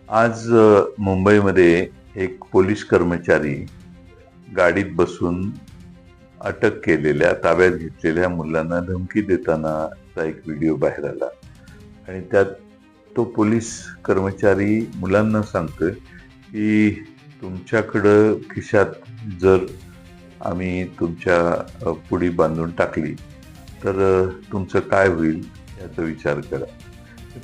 आज मुंबईमध्ये एक पोलीस कर्मचारी गाडीत बसून अटक केलेल्या, ताब्यात घेतलेल्या मुलांना धमकी देतानाचा एक व्हिडिओ बाहेर आला आणि त्यात तो पोलीस कर्मचारी मुलांना सांगतोय की तुमच्याकडं खिशात जर आम्ही तुमच्या पुडी बांधून टाकली तर तुमचं काय होईल याचा विचार करा.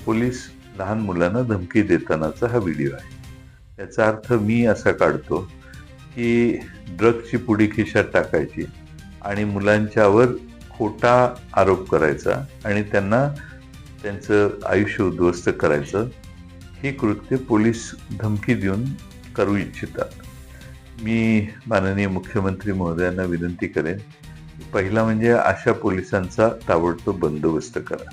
पोलीस लहान मुलांना धमकी देतानाचा हा व्हिडिओ आहे. याचा अर्थ मी असा काढतो की ड्रग्सची पुडी खिशात टाकायची आणि मुलांच्यावर खोटा आरोप करायचा आणि त्यांना त्यांचं आयुष्य उद्ध्वस्त करायचं, हे कृत्य पोलीस धमकी देऊन करू इच्छितात. मी माननीय मुख्यमंत्री महोदयांना विनंती करेन, पहिला म्हणजे अशा पोलिसांचा ताबडतोब बंदोबस्त करा.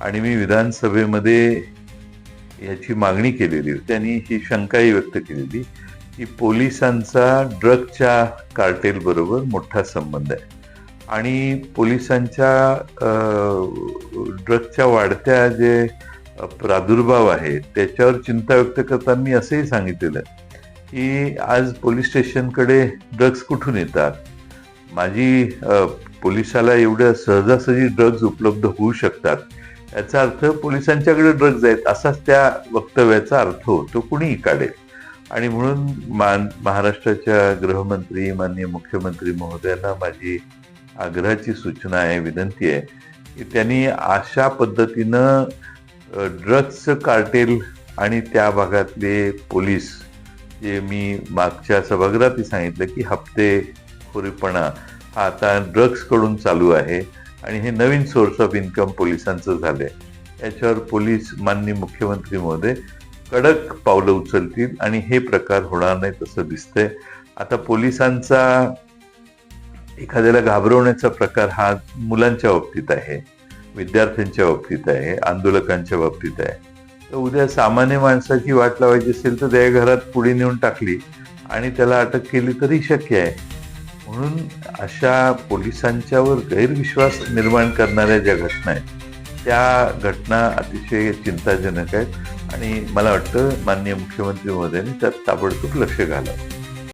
आणि मी विधानसभेमध्ये याची मागणी केलेली होती आणि ही शंकाही व्यक्त केलेली की पोलिसांचा ड्रग्सच्या कार्टेल बरोबर मोठा संबंध आहे आणि पोलिसांच्या ड्रग्सच्या वाढत्या जे प्रादुर्भाव आहे त्याच्यावर चिंता व्यक्त करताना मी असंही सांगितलेलं की आज पोलीस स्टेशनकडे ड्रग्स कुठून येतात. माझी पोलिसाला एवढ्या सहजासहजी ड्रग्ज उपलब्ध होऊ शकतात याचा अर्थ पोलिसांच्याकडे ड्रग्ज आहेत असाच त्या वक्तव्याचा अर्थ होतो, कुणीही काढेल. आणि म्हणून महाराष्ट्राच्या गृहमंत्री माननीय मुख्यमंत्री महोदयांना माझी आग्रहाची सूचना आहे, विनंती आहे की त्यांनी अशा पद्धतीनं ड्रग्सचं कार्टेल आणि त्या भागातले पोलीस, जे मी मागच्या सभागृहातही सांगितलं की हप्तेखोरीपणा हा आता ड्रग्सकडून चालू आहे आणि हे नवीन सोर्स ऑफ इन्कम पोलिसांचं झालंय, याच्यावर पोलीस माननीय मुख्यमंत्री महोदय कडक पावलं उचलतील आणि हे प्रकार होणार नाही तसं दिसतंय. आता पोलिसांचा एखाद्याला घाबरवण्याचा प्रकार हा मुलांच्या बाबतीत आहे, विद्यार्थ्यांच्या बाबतीत आहे, आंदोलकांच्या बाबतीत आहे. तर उद्या सामान्य माणसाची वाट लावायची असेल तर त्या घरात पुढे नेऊन टाकली आणि त्याला अटक केली तरी शक्य आहे. म्हणून अशा पोलिसांच्यावर गैरविश्वास निर्माण करणाऱ्या ज्या घटना आहेत त्या घटना अतिशय चिंताजनक आहेत आणि मला वाटतं माननीय मुख्यमंत्री महोदयांनी त्यात ताबडतोब लक्ष घालावं.